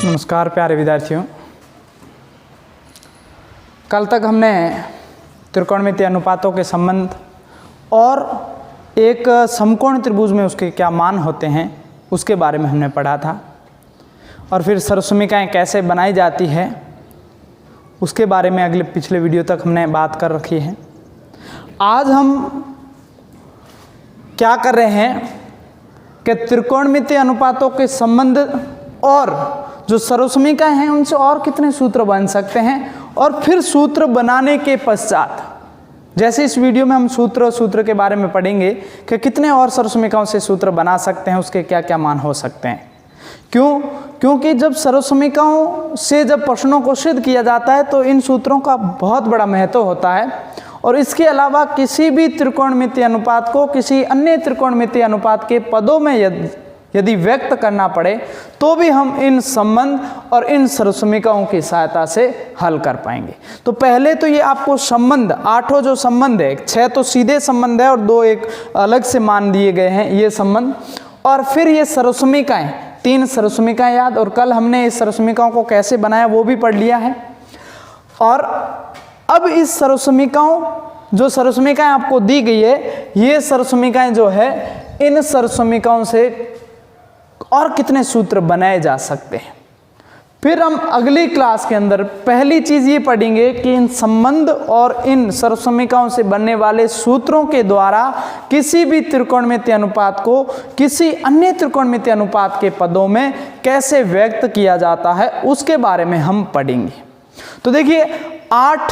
नमस्कार प्यारे विद्यार्थियों। कल तक हमने त्रिकोणमितीय अनुपातों के संबंध और एक समकोण त्रिभुज में उसके क्या मान होते हैं उसके बारे में हमने पढ़ा था, और फिर सर्वसमीकाएँ कैसे बनाई जाती है उसके बारे में पिछले वीडियो तक हमने बात कर रखी है। आज हम क्या कर रहे हैं कि त्रिकोणमितीय अनुपातों के संबंध और जो सर्वसमीकाएँ हैं उनसे और कितने सूत्र बन सकते हैं, और फिर सूत्र बनाने के पश्चात जैसे इस वीडियो में हम सूत्र के बारे में पढ़ेंगे कि कितने और सर्वसमीकाओं से सूत्र बना सकते हैं, उसके क्या क्या मान हो सकते हैं। क्योंकि जब सर्वसमीकाओं से जब प्रश्नों को सिद्ध किया जाता है तो इन सूत्रों का बहुत बड़ा महत्व होता है, और इसके अलावा किसी भी त्रिकोणमितीय अनुपात को किसी अन्य त्रिकोणमितीय अनुपात के पदों में यदि व्यक्त करना पड़े तो भी हम इन संबंध और इन सर्वसमीकाओं की सहायता से हल कर पाएंगे। तो पहले तो ये आपको संबंध, 8 जो संबंध है, 6 तो सीधे संबंध है और 2 एक अलग से मान दिए गए हैं ये संबंध, और फिर ये सर्वसमीकाएँ, 3 सर्वसमीकाएँ याद, और कल हमने इस सर्वसमीकाओं को कैसे बनाया वो भी पढ़ लिया है। और अब इस जो सर्वसमीकाएँ आपको दी गई है, ये सर्वसमीकाएँ जो है इन सर्वसमीकाओं से और कितने सूत्र बनाए जा सकते हैं। फिर हम अगली क्लास के अंदर पहली चीज़ ये पढ़ेंगे कि इन संबंध और इन सर्वसमीकाओं से बनने वाले सूत्रों के द्वारा किसी भी त्रिकोणमितीय अनुपात को किसी अन्य त्रिकोणमितीय अनुपात के पदों में कैसे व्यक्त किया जाता है उसके बारे में हम पढ़ेंगे। तो देखिए 8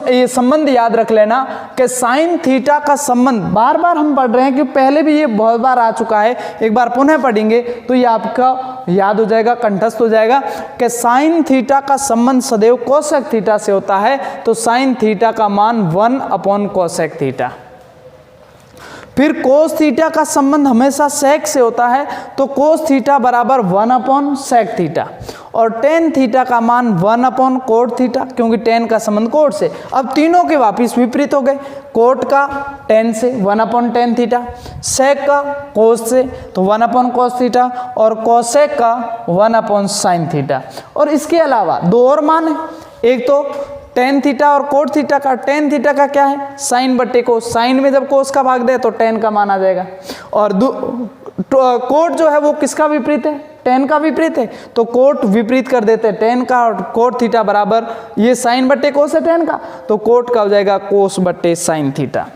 ये संबंध याद रख लेना कि साइन थीटा का संबंध बार बार हम पढ़ रहे हैं कि पहले भी ये बहुत बार आ चुका है, एक बार पुनः पढ़ेंगे तो ये आपका याद हो जाएगा, कंठस्थ हो जाएगा कि साइन थीटा का संबंध सदैव कोसेक थीटा से होता है। तो साइन थीटा का मान 1 कोसेक थीटा। फिर कोस थीटा का संबंध हमेशा सेक से होता है, तो कोस थीटा बराबर 1 सेक थीटा, और टेन थीटा का मान 1 कोट थीटा, क्योंकि टेन का संबंध कोट से। अब तीनों के वापिस विपरीत हो गए, कोट का टेन से 1 टेन थीटा, सेक का कोस से तो 1 कोस थीटा, और कोसेक का 1 साइन थीटा। और इसके अलावा 2 और मान है, एक तो टेन थीटा और कोट थीटा का। टेन थीटा का क्या है, साइन बट्टे कोस, साइन में जब कोस का भाग दे तो टेन का मान आ जाएगा, और कोट जो है वो किसका विपरीत है, टेन का विपरीत है, तो कोट विपरीत कर देते हैं टेन का, और कोट थीटा बराबर ये साइन बट्टे कोस है टेन का, तो कोट का हो जाएगा कोस बट्टे साइन थीटा।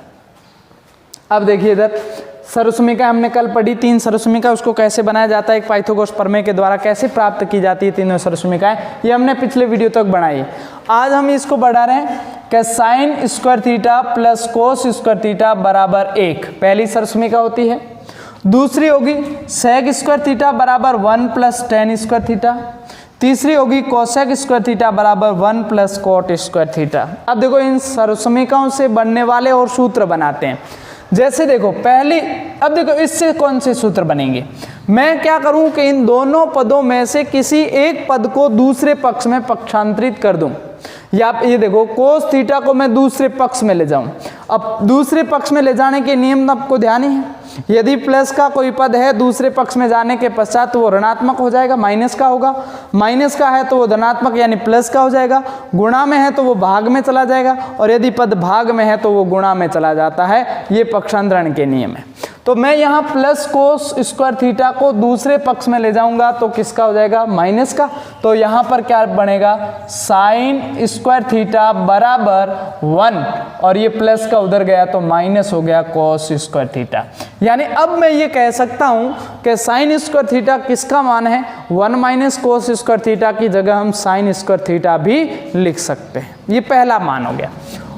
अब देखिए इधर सर्वसमीका हमने कल पढ़ी, 3 सर्वसमीका, उसको कैसे बनाया जाता है, एक पाइथागोरस प्रमेय के द्वारा कैसे प्राप्त की जाती है तीनों सर्वसमीकाएं, ये हमने पिछले वीडियो तक बनाई। आज हम इसको बढ़ा रहे हैं कि sign square theta plus cos square theta बराबर 1 पहली सर्वसमीका होती है। दूसरी होगी सेक स्क्वायर थीटा बराबर 1 प्लस टेन स्क्वायर थीटा। तीसरी होगी कोसेक स्क्वायर थीटा बराबर 1 प्लस कोट स्क्वायर थीटा। अब देखो इन सर्वसमीकाओं से बनने वाले और सूत्र बनाते हैं। जैसे देखो पहली, अब देखो इससे कौन से सूत्र बनेंगे, मैं क्या करूं कि इन दोनों पदों में से किसी एक पद को दूसरे पक्ष में पक्षांतरित कर दूं, या ये देखो कोस थीटा को मैं दूसरे पक्ष में ले जाऊं। अब दूसरे पक्ष में ले जाने के नियम आपको ध्यान ही है, यदि प्लस का कोई पद है दूसरे पक्ष में जाने के पश्चात तो वो ऋणात्मक हो जाएगा, माइनस का होगा, माइनस का है तो वो धनात्मक यानी प्लस का हो जाएगा, गुणा में है तो वो भाग में चला जाएगा, और यदि पद भाग में है तो वो गुणा में चला जाता है। ये पक्षांतरण के नियम है। तो मैं यहाँ प्लस कोस स्क्वायर थीटा को दूसरे पक्ष में ले जाऊंगा तो किसका हो जाएगा, माइनस का। तो यहाँ पर क्या बनेगा, साइन स्क्वायर थीटा बराबर 1, और ये प्लस का उधर गया तो माइनस हो गया कोस स्क्वायर थीटा। यानी अब मैं ये कह सकता हूँ कि साइन स्क्वायर थीटा किसका मान है, 1 माइनस कोस स्क्वायर थीटा की जगह हम साइन स्क्वायर थीटा भी लिख सकते हैं। ये पहला मान हो गया।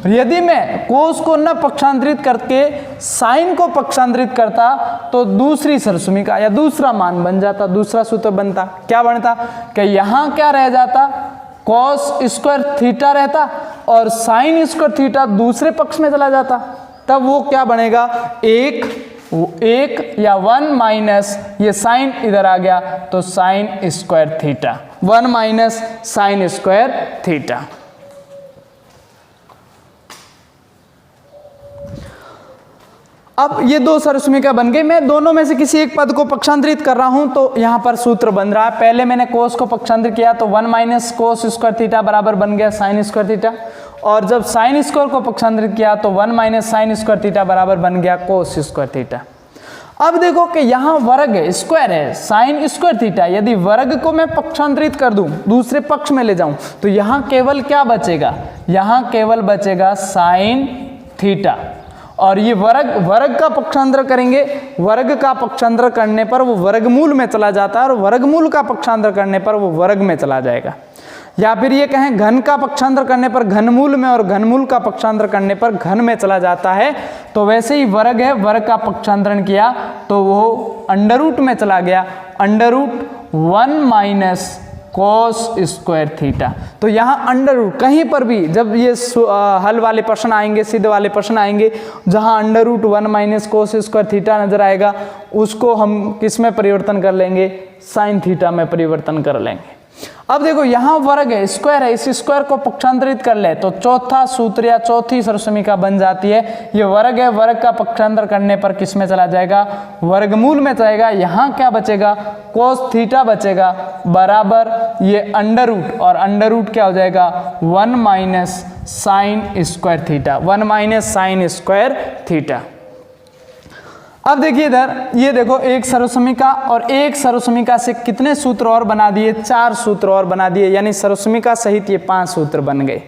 यदि मैं कोस को न पक्षांतरित करके साइन को पक्षांतरित करता तो दूसरी सर्वसमीका या दूसरा मान बन जाता, दूसरा सूत्र बनता। क्या बनता कि यहाँ क्या रह जाता, कॉस स्क्वायर थीटा रहता और साइन स्क्वायर थीटा दूसरे पक्ष में चला जाता। तब वो क्या बनेगा, एक या 1 माइनस ये साइन इधर आ गया तो sine square theta, 1 minus sine square theta. अब ये दो सरसमिका बन गई, मैं दोनों में से किसी एक पद को पक्षांतरित कर रहा हूं तो यहां पर सूत्र बन रहा है। पहले मैंने कोस को पक्षांतरित किया तो 1 माइनस कोस स्क्वायर थीटा बराबर बन गया साइन स्क्वायर थीटा, और जब साइन स्क्वायर को पक्षांतरित किया तो 1 माइनस साइन स्क्वायर थीटा बराबर बन गया कोस स्क्वायर थीटा। अब देखो कि यहाँ वर्ग है, स्क्वायर है, साइन स्क्वायर थीटा, यदि वर्ग को मैं पक्षांतरित कर दूं, दूसरे पक्ष में ले जाऊं, तो यहाँ केवल क्या बचेगा, यहाँ केवल बचेगा साइन थीटा। और ये वर्ग का पक्षांतर करेंगे, वर्ग का पक्षांतर करने पर वो वर्गमूल में चला जाता है, और वर्गमूल का पक्षांतर करने पर वो वर्ग में चला जाएगा। या फिर ये कहें घन का पक्षांतर करने पर घनमूल में, और घनमूल का पक्षांतर करने पर घन में चला जाता है। तो वैसे ही वर्ग है, वर्ग का पक्षांतरण किया तो वो अंडर रूट में चला गया, under root 1 minus cos square theta. तो यहाँ अंडर रूट कहीं पर भी जब ये हल वाले प्रश्न आएंगे, सिद्ध वाले प्रश्न आएंगे, जहाँ under root 1 minus cos square theta नजर आएगा, उसको हम किस में परिवर्तन कर लेंगे, साइन थीटा में परिवर्तन कर लेंगे। अब देखो यहाँ वर्ग है, स्क्वायर है, इस स्क्वायर को पक्षांतरित कर ले तो चौथा सूत्र या चौथी सरसमिका बन जाती है। ये वर्ग है, वर्ग का पक्षांतर करने पर किस में चला जाएगा, वर्गमूल में जाएगा। यहाँ क्या बचेगा, कोस थीटा बचेगा बराबर ये अंडर रूट, और अंडर रूट क्या हो जाएगा 1 minus sine square theta, 1 minus sine square theta. अब देखिए इधर, ये देखो एक सरसमिका और एक सरसमिका से कितने सूत्र और बना दिए, 4 सूत्र और बना दिए, यानी सरसमिका सहित ये 5 सूत्र बन गए।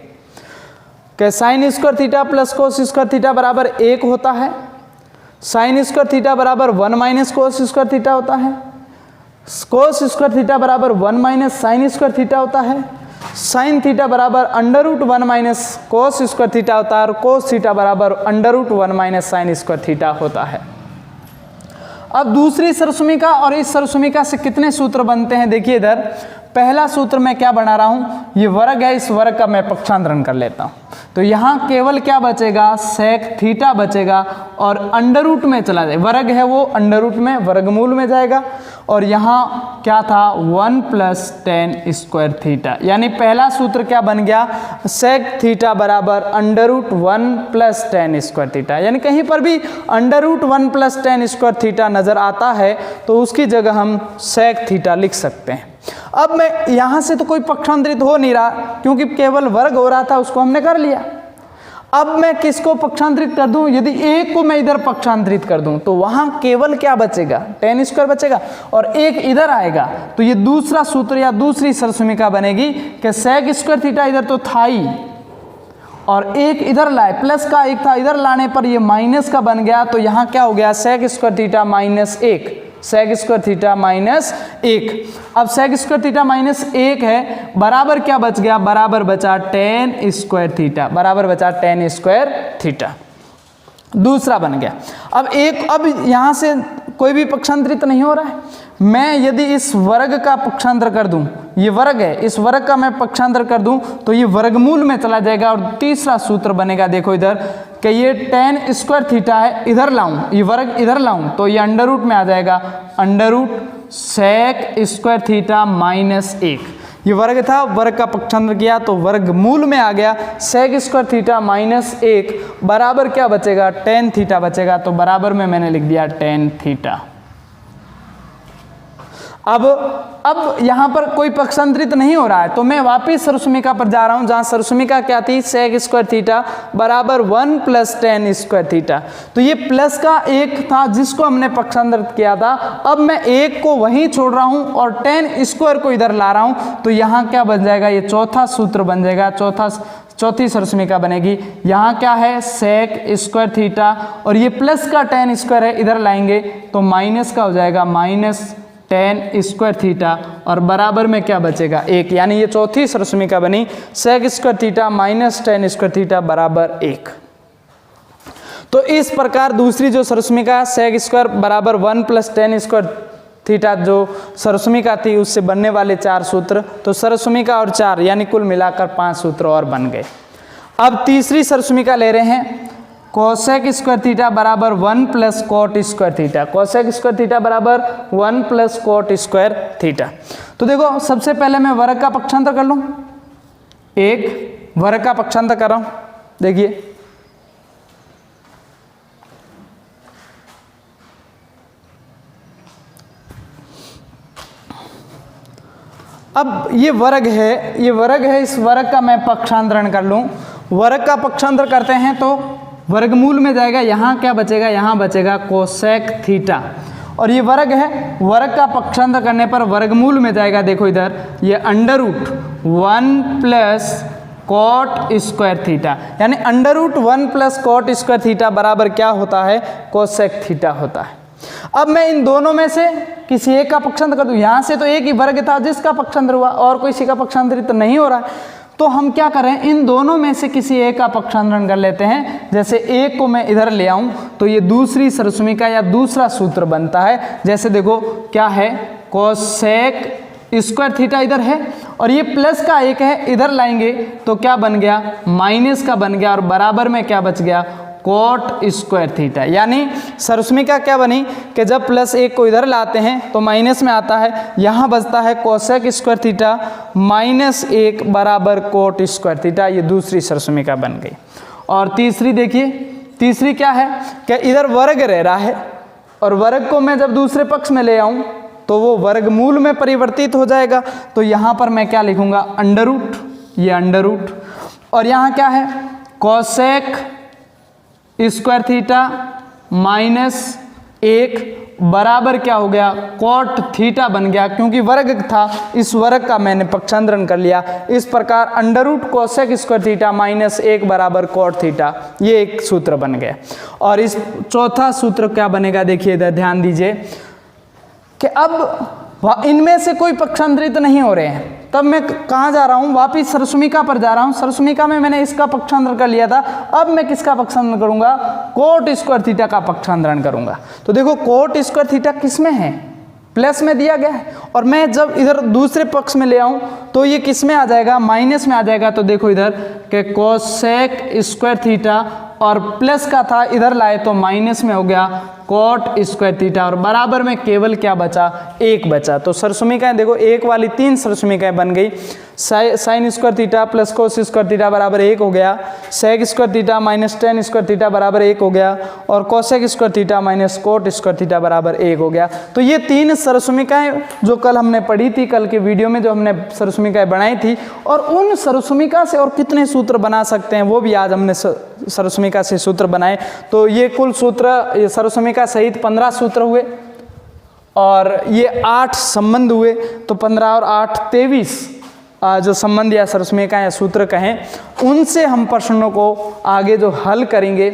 कि sign square theta plus cos square theta बराबर 1 होता है, साइन स्क्वायर थीटा बराबर 1 माइनस कोस स्क्वायर थीटा होता है, कोस स्क्वायर थीटा बराबर 1 माइनस साइन स्क्वायर थीटा होता है, साइन थीटा बराबर under root 1 minus cos square theta होता है, और कोस थीटा बराबर under root 1 minus sine square theta होता है। अब दूसरी सरसमिका और इस सरसमिका से कितने सूत्र बनते हैं, देखिए इधर पहला सूत्र मैं क्या बना रहा हूं, ये वर्ग है, इस वर्ग का मैं पक्षांतरण कर लेता हूं। तो यहाँ केवल क्या बचेगा, सेक थीटा बचेगा, और अंडर रूट में चला जाए, वर्ग है वो अंडर रूट में वर्गमूल में जाएगा। और यहाँ क्या था 1 प्लस टेन स्क्वायर थीटा, यानी पहला सूत्र क्या बन गया, सेक थीटा बराबर under root 1 plus tan square theta. यानी कहीं पर भी under root 1 plus tan square theta नजर आता है तो उसकी जगह हम सेक थीटा लिख सकते हैं। अब मैं यहां से तो कोई पक्षांतरित हो नहीं रहा क्योंकि केवल वर्ग हो रहा था, उसको हमने कर लिया। अब मैं किसको पक्षांतरित कर दूं, यदि एक को मैं इधर पक्षांतरित कर दूं तो वहां केवल क्या बचेगा, टेन स्क्वायर बचेगा, और एक इधर आएगा तो ये दूसरा सूत्र या दूसरी सरसमिका बनेगी कि सेक स्क्वायर थीटा इधर तो था ही, और एक इधर लाए, प्लस का एक था, इधर लाने पर ये माइनस का बन गया। तो यहाँ क्या हो गया, sec square theta minus 1, sec square theta minus 1। अब सेक स्क्वायर थीटा माइनस 1 है, बराबर क्या बच गया, बराबर बचा टेन स्क्वायर थीटा, बराबर बचा टेन स्क्वायर थीटा, दूसरा बन गया। अब यहां से कोई भी पक्षांतरित नहीं हो रहा है। मैं यदि इस वर्ग का पक्षांतर कर दूं, ये वर्ग है, इस वर्ग का मैं पक्षांतर कर दूं तो ये वर्गमूल में चला जाएगा, और तीसरा सूत्र बनेगा, देखो इधर कि ये टेन स्क्वायर थीटा है, इधर लाऊं, ये वर्ग इधर लाऊं तो ये अंडर रूट में आ जाएगा, under root sec square theta minus 1। ये वर्ग था, वर्ग का पक्षांतर किया तो वर्गमूल में आ गया, सेक स्क्वायर थीटा माइनस 1 बराबर क्या बचेगा, टेन थीटा बचेगा। तो बराबर में मैंने लिख दिया टेन थीटा। अब यहां पर कोई पक्षांतरित नहीं हो रहा है तो मैं वापिस सरसमिका पर जा रहा हूं, जहां सरसमिका क्या थी, सेक स्क्वायर थीटा बराबर 1 प्लस टेन स्क्वायर थीटा। तो ये प्लस का एक था जिसको हमने पक्षांतरित किया था, अब मैं एक को वहीं छोड़ रहा हूं और टेन स्क्वायर को इधर ला रहा हूं। तो यहां क्या बन जाएगा, ये चौथा सूत्र बन जाएगा, चौथी सरसमिका बनेगी। यहाँ क्या है, सेक स्क्वायर थीटा, और ये प्लस का टेन स्क्वायर है, इधर लाएंगे तो माइनस का हो जाएगा, माइनस टेन स्क्वायर थीटा, और बराबर में क्या बचेगा, 1। यानी ये चौथी सरसमिका बनी, sec square theta minus tan square theta बराबर 1। तो इस प्रकार दूसरी जो सरसमिका सेक स्क्वायर बराबर 1 प्लस टेन स्क्वायर थीटा जो सरसमिका थी उससे बनने वाले 4 सूत्र, तो सरसमिका और 4 यानी कुल मिलाकर 5 सूत्र और बन गए। अब तीसरी सरसमिका ले रहे हैं, कोसेक स्क्वायर थीटा बराबर 1 plus coat square theta, cosec square theta बराबर 1 प्लस कोट स्क्वायर थीटा। तो देखो सबसे पहले मैं वर्ग का पक्षांतर कर लूं, एक वर्ग का पक्षांतर कर रहा हूं, देखिए अब ये वर्ग है, इस वर्ग का मैं पक्षांतरण कर लूँ। वर्ग का पक्षांतर करते हैं तो वर्गमूल में जाएगा, यहाँ क्या बचेगा, यहाँ बचेगा कोसेक थीटा। और ये वर्ग है, वर्ग का पक्षांतर करने पर वर्गमूल में जाएगा, देखो इधर ये √1 प्लस कॉट स्क्वायर थीटा, यानी √1 प्लस कॉट स्क्वायर थीटा बराबर क्या होता है, कोसेक थीटा होता है। अब मैं इन दोनों में से किसी एक का पक्षांतर कर दूं। यहाँ से तो एक ही वर्ग था जिसका पक्षांतर हुआ, और किसी का पक्षांतरित तो नहीं हो रहा है, तो हम क्या करें, इन दोनों में से किसी एक का पक्षांतरण कर लेते हैं। जैसे एक को मैं इधर ले आऊं तो ये दूसरी सरसुमिका या दूसरा सूत्र बनता है। जैसे देखो क्या है, कोसेक स्क्वायर थीटा इधर है और ये प्लस का एक है, इधर लाएंगे तो क्या बन गया, माइनस का बन गया, और बराबर में क्या बच गया, कॉट स्क्वायर थीटा। यानी सरसुमिका क्या बनी कि जब +1 को इधर लाते हैं तो माइनस में आता है, यहाँ बचता है कोसेक स्क्वायर थीटा -1 बराबर कॉट स्क्वायर थीटा। ये दूसरी सरसुमिका बन गई। और तीसरी देखिए, तीसरी क्या है कि इधर वर्ग रह रहा है और वर्ग को मैं जब दूसरे पक्ष में ले आऊँ तो वो वर्गमूल में परिवर्तित हो जाएगा। तो यहाँ पर मैं क्या लिखूँगा, अंडर रूट, और यहाँ क्या है, कोसेक स्क्वायर थीटा -1 बराबर क्या हो गया, कॉट थीटा बन गया, क्योंकि वर्ग था, इस वर्ग का मैंने पक्षांतरण कर लिया। इस प्रकार √ कोसेक स्क्वायर थीटा -1 बराबर कॉट थीटा, ये एक सूत्र बन गया। और इस चौथा सूत्र क्या बनेगा, देखिए इधर ध्यान दीजिए कि अब इनमें से कोई पक्षांतरित नहीं हो रहे हैं, तब मैं कहाँ जा रहा हूँ, वापिस सरसुमिका पर जा रहा हूँ। सरसुमिका में मैंने इसका पक्षांतर कर लिया था, अब मैं किसका पक्षांतरण करूँगा, कोट स्क्वायर थीटा का पक्षांतरण करूँगा। तो देखो कोट स्क्वायर थीटा किस में है, प्लस में दिया गया है, और मैं जब इधर दूसरे पक्ष में ले आऊँ तो ये किस में आ जाएगा, माइनस में आ जाएगा। तो देखो इधर कि कोसेक स्क्वायर थीटा और प्लस का था, इधर लाए तो माइनस में हो गया कॉट स्क्वायर थीटा, और बराबर में केवल क्या बचा, 1 बचा। तो सरसुमिकाएं देखो, एक वाली 3 सरसुमिकाएं बन गई। Sine square theta plus cos square theta बराबर 1 हो गया, sec square theta -tan square theta बराबर 1 हो गया, और cosec square theta cot square theta बराबर 1 हो गया। तो ये 3 सरसुमिकाएं जो कल हमने पढ़ी थी, कल के वीडियो में जो हमने सरसुमिकाएं बनाई थी, और उन सरसुमिका से और कितने सूत्र बना सकते हैं वो भी आज हमने सरसुमिका से सूत्र बनाए। तो ये कुल सूत्र, ये सरसुमिका सहित 15 सूत्र हुए, और ये 8 संबंध हुए। तो 15 और 8 23 जो संबंध या सरसुमिका या सूत्र कहें, उनसे हम प्रश्नों को आगे जो हल करेंगे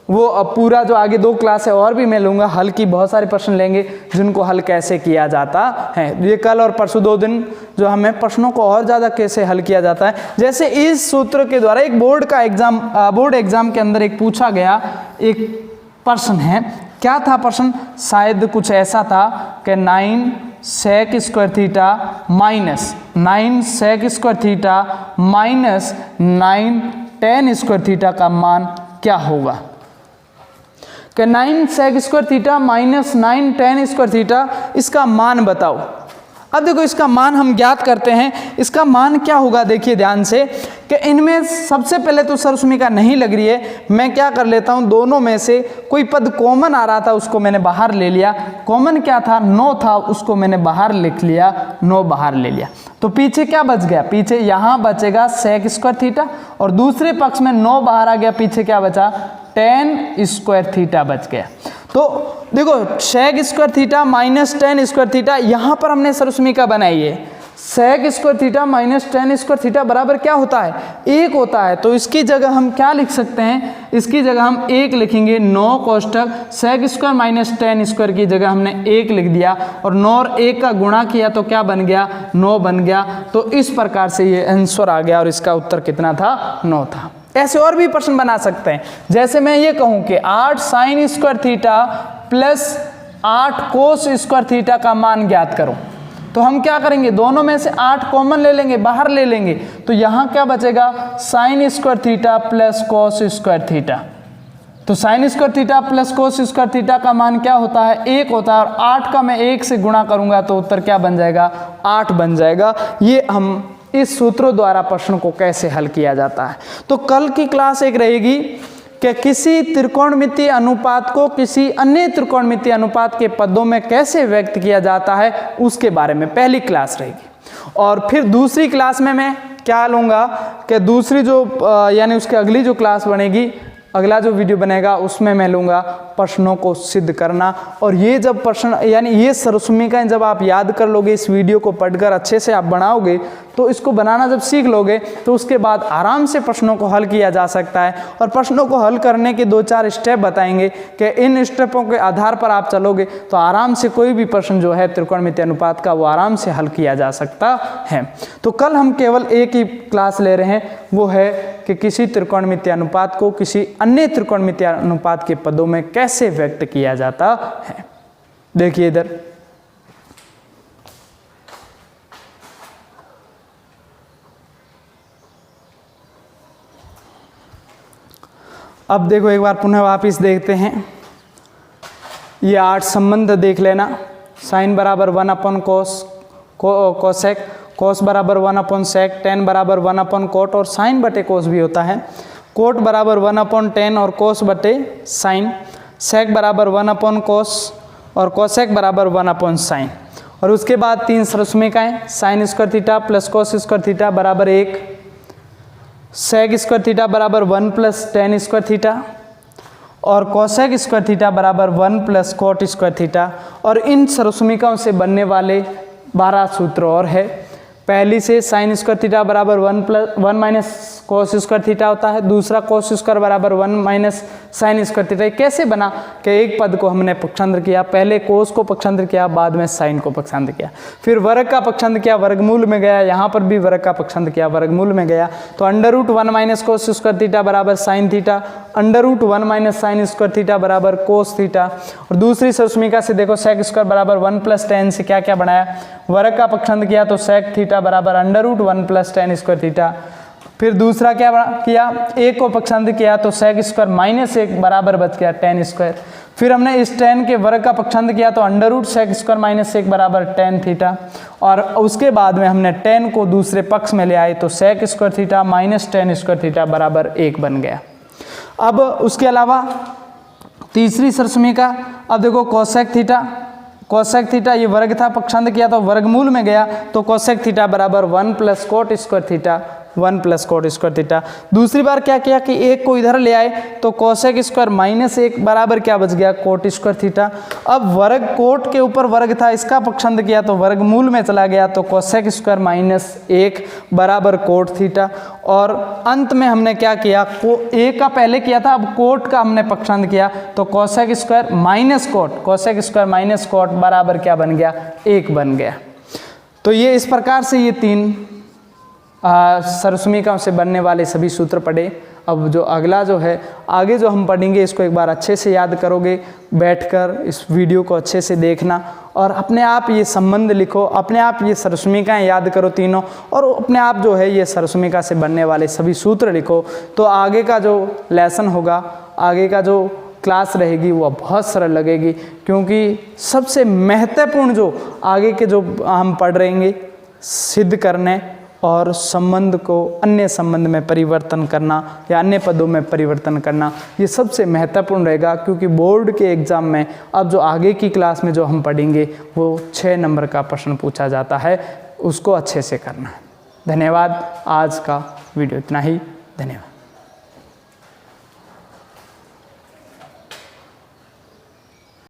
वो अब पूरा जो आगे 2 क्लास है और भी मैं लूँगा, हल की बहुत सारे प्रश्न लेंगे जिनको हल कैसे किया जाता है। ये कल और परसों 2 दिन जो हमें प्रश्नों को और ज़्यादा कैसे हल किया जाता है। जैसे इस सूत्र के द्वारा एक बोर्ड एग्जाम के अंदर एक पूछा गया एक प्रश्न है, क्या था प्रश्न, शायद कुछ ऐसा था कि 9 sec square theta -9 sec square theta -9 tan square theta का मान क्या होगा, कि 9 sec square theta -9 tan square theta, इसका मान बताओ। अब देखो इसका मान हम ज्ञात करते हैं, इसका मान क्या होगा, देखिए ध्यान से कि इनमें सबसे पहले तो सरसुमिका नहीं लग रही है, मैं क्या कर लेता हूँ, दोनों में से कोई पद कॉमन आ रहा था उसको मैंने बाहर ले लिया। कॉमन क्या था, 9 था, उसको मैंने बाहर लिख लिया, 9 बाहर ले लिया। तो पीछे क्या बच गया, पीछे यहाँ बचेगा सेक स्क्वायर थीटा, और दूसरे पक्ष में 9 बाहर आ गया, पीछे क्या बचा, tan स्क्वायर थीटा बच गया। तो देखो sec square theta -tan square theta, यहाँ पर हमने सरसुमिका बनाई है, sec square theta -tan square theta बराबर क्या होता है, 1 होता है। तो इसकी जगह हम क्या लिख सकते हैं, इसकी जगह हम 1 लिखेंगे, 9 कोष्टक सेक स्क्वायर -tan स्क्वायर की जगह हमने 1 लिख दिया, और 9 और 1 का गुणा किया तो क्या बन गया, 9 बन गया। तो इस प्रकार से ये आंसर आ गया, और इसका उत्तर कितना था, 9 था। ऐसे और भी प्रश्न बना सकते हैं, जैसे मैं ये कहूँ कि 8 साइन स्क्वायर थीटा प्लस 8 कोस स्क्वायर थीटा का मान ज्ञात करो। तो हम क्या करेंगे, दोनों में से 8 कॉमन ले लेंगे, बाहर ले लेंगे, तो यहाँ क्या बचेगा, sine square theta plus cos square theta. तो sine square theta plus cos square theta का मान क्या होता है, 1 होता है, और 8 का मैं 1 से गुणा करूँगा तो उत्तर क्या बन जाएगा, 8 बन जाएगा। ये हम इस सूत्रों द्वारा प्रश्न को कैसे हल किया जाता है। तो कल की क्लास एक रहेगी कि किसी त्रिकोणमितीय अनुपात को किसी अन्य त्रिकोणमितीय अनुपात के पदों में कैसे व्यक्त किया जाता है उसके बारे में पहली क्लास रहेगी। और फिर दूसरी क्लास में मैं क्या लूँगा कि दूसरी जो यानी उसके अगली जो क्लास बनेगी, अगला जो वीडियो बनेगा उसमें मैं लूँगा प्रश्नों को सिद्ध करना। और ये जब प्रश्न यानी ये सर्वसमीकरण जब आप याद कर लोगे, इस वीडियो को पढ़कर अच्छे से आप बनाओगे, तो इसको बनाना जब सीख लोगे तो उसके बाद आराम से प्रश्नों को हल किया जा सकता है। और प्रश्नों को हल करने के 2-4 स्टेप बताएंगे कि इन स्टेपों के आधार पर आप चलोगे तो आराम से कोई भी प्रश्न जो है त्रिकोणमितीय अनुपात का वो आराम से हल किया जा सकता है। तो कल हम केवल एक ही क्लास ले रहे हैं, वो है कि किसी त्रिकोणमितीय अनुपात को किसी अन्य त्रिकोणमितीय अनुपात के पदों में कैसे व्यक्त किया जाता है। देखिए इधर, अब देखो एक बार पुनः वापिस देखते हैं। ये 8 संबंध देख लेना। साइन बराबर 1 अपन कोस, कोसेक, कोस बराबर 1 अपन सेक, टेन बराबर 1 अपन कोट, और साइन बटे कोस भी होता है। कोट बराबर 1 अपन टेन और कोस बटे साइन, सेक बराबर 1 अपन कोस और कोसेक बराबर 1 अपन साइन। और उसके बाद 3 सर्वसमीकरण, sine square theta plus cos square theta बराबर 1, सेक स्क्वायर थीटा बराबर 1 प्लस टेन स्क्वायर थीटा, और कोसेक स्क्वायर थीटा बराबर 1 प्लस कोट स्क्वायर थीटा। और इन सर्वसमीकरणों से बनने वाले 12 सूत्र और है। पहली से साइन स्क्वायर थीटा बराबर 1 माइनस कोस स्क्वायर थीटा होता है, दूसरा कोस स्क्वायर बराबर 1 माइनस साइन स्क्वायर थीटा। कैसे बना कि एक पद को हमने पक्षांतर किया, पहले कोस को पक्षांतर किया, बाद में साइन को पक्षांतर किया, फिर वर्ग का पक्षांतर किया, वर्गमूल में गया, यहाँ पर भी वर्ग का पक्षांतर किया, वर्गमूल में गया। तो √1 माइनस कोस स्क्वायर थीटा बराबर sine theta, √1 minus sine square theta बराबर कोस थीटा। और दूसरी सर्वसमीकरण से देखो, सेक स्क्वायर बराबर 1 प्लस टेन से क्या क्या बनाया, वर्ग का पक्षांतर किया तो सेक थीटा बराबर √1 प्लस टेन स्क्वायर थीटा। फिर दूसरा क्या किया, एक को पक्षांतर किया तो सेक स्क्वायर माइनस 1 बराबर बच गया टेन स्क्वायर। फिर हमने इस टेन के वर्ग का पक्षांतर किया तो √ सेक स्क्वायर माइनस 1 बराबर टेन थीटा। और उसके बाद में हमने टेन को दूसरे पक्ष में ले आए तो sec square theta minus tan square theta बराबर 1 बन गया। अब उसके अलावा तीसरी सर्वसमीकरण, अब देखो कोसेक थीटा, कोसेक थीटा ये वर्ग था, पक्षांतर किया तो वर्गमूल में गया तो कोसेक थीटा बराबर 1 plus coat square theta, 1 plus coat square theta. दूसरी बार क्या किया कि एक को इधर ले आए तो कोसेक स्क्वायर माइनस 1 बराबर क्या बच गया, कोट स्क्वायर थीटा। अब वर्ग कोट के ऊपर वर्ग था, इसका पक्षांतर किया तो वर्गमूल में चला गया तो कोसेक स्क्वायर माइनस 1 बराबर कोट थीटा। और अंत में हमने क्या किया, एक का पहले किया था, अब कोट का हमने पक्षांतर किया तो cosec square minus cot, cosec square minus cot बराबर क्या बन गया, 1 बन गया। तो ये इस प्रकार से ये 3 सर्वसमीकरणों से बनने वाले सभी सूत्र पढ़े। अब जो अगला जो है आगे जो हम पढ़ेंगे, इसको एक बार अच्छे से याद करोगे, बैठकर इस वीडियो को अच्छे से देखना और अपने आप ये संबंध लिखो, अपने आप ये सर्वसमीकरण याद करो तीनों, और अपने आप जो है ये सर्वसमीकरण से बनने वाले सभी सूत्र लिखो। तो आगे का जो लेसन होगा, आगे का जो क्लास रहेगी वो बहुत सरल लगेगी, क्योंकि सबसे महत्वपूर्ण जो आगे के जो हम पढ़ रहेंगे, सिद्ध करने और संबंध को अन्य संबंध में परिवर्तन करना या अन्य पदों में परिवर्तन करना, ये सबसे महत्वपूर्ण रहेगा। क्योंकि बोर्ड के एग्ज़ाम में अब जो आगे की क्लास में जो हम पढ़ेंगे वो 6 नंबर का प्रश्न पूछा जाता है, उसको अच्छे से करना है। धन्यवाद। आज का वीडियो इतना ही। धन्यवाद।